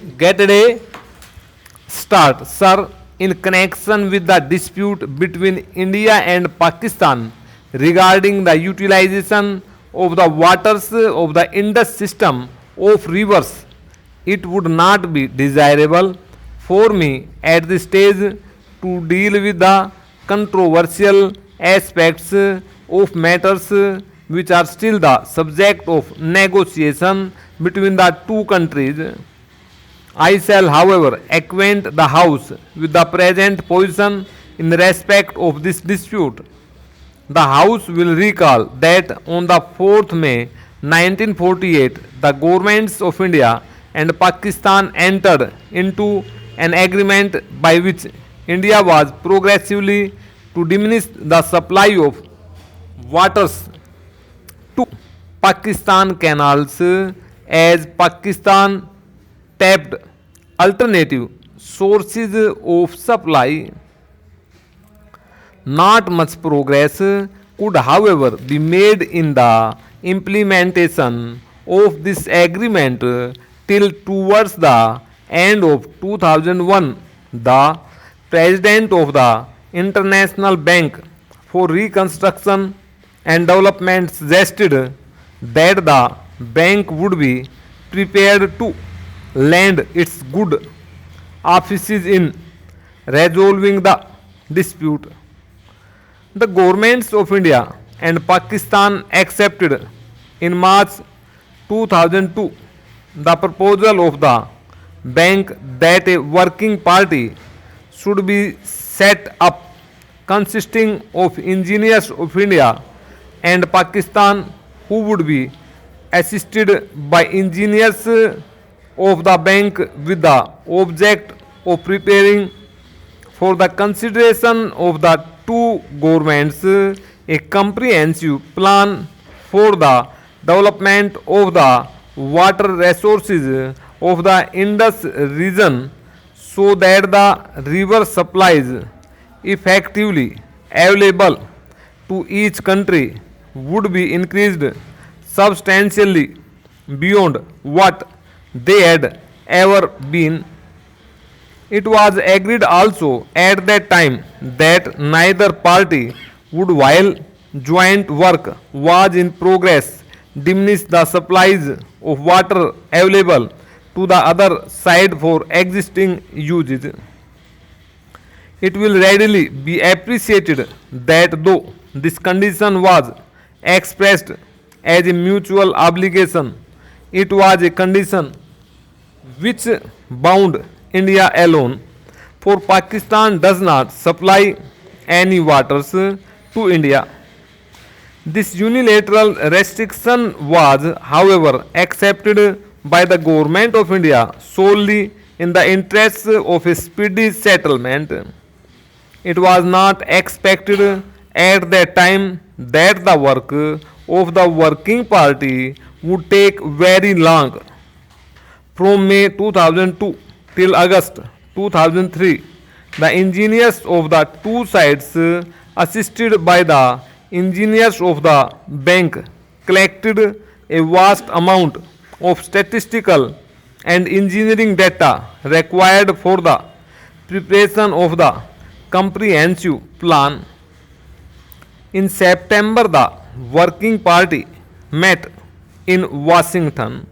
Get a start, sir. In connection with the dispute between India and Pakistan regarding the utilization of the waters of the Indus system of rivers, it would not be desirable for me at this stage to deal with the controversial aspects of matters which are still the subject of negotiation between the two countries. I shall, however, acquaint the House with the present position in respect of this dispute. The House will recall that on the 4th May 1948, the governments of India and Pakistan entered into an agreement by which India was progressively to diminish the supply of waters to Pakistan canals as Pakistan tapped alternative sources of supply. Not much progress could, however, be made in the implementation of this agreement till towards the end of 2001. The President of the International Bank for Reconstruction and Development suggested that the bank would be prepared to lend its good offices in resolving the dispute. The governments of India and Pakistan accepted in March 2002 the proposal of the bank that a working party should be set up consisting of engineers of India and Pakistan who would be assisted by engineers of the bank with the object of preparing for the consideration of the two governments a comprehensive plan for the development of the water resources of the Indus region so that the river supplies effectively available to each country would be increased substantially beyond what they had ever been. It was agreed also at that time that neither party would, while joint work was in progress, diminish the supplies of water available to the other side for existing uses. It will readily be appreciated that though this condition was expressed as a mutual obligation, it was a condition which bound India alone, for Pakistan does not supply any waters to India. This unilateral restriction was, however, accepted by the government of India solely in the interests of a speedy settlement. It was not expected at that time that the work of the working party would take very long. From May 2002 till August 2003, the engineers of the two sides, assisted by the engineers of the bank, collected a vast amount of statistical and engineering data required for the preparation of the comprehensive plan. In September, the working party met in Washington.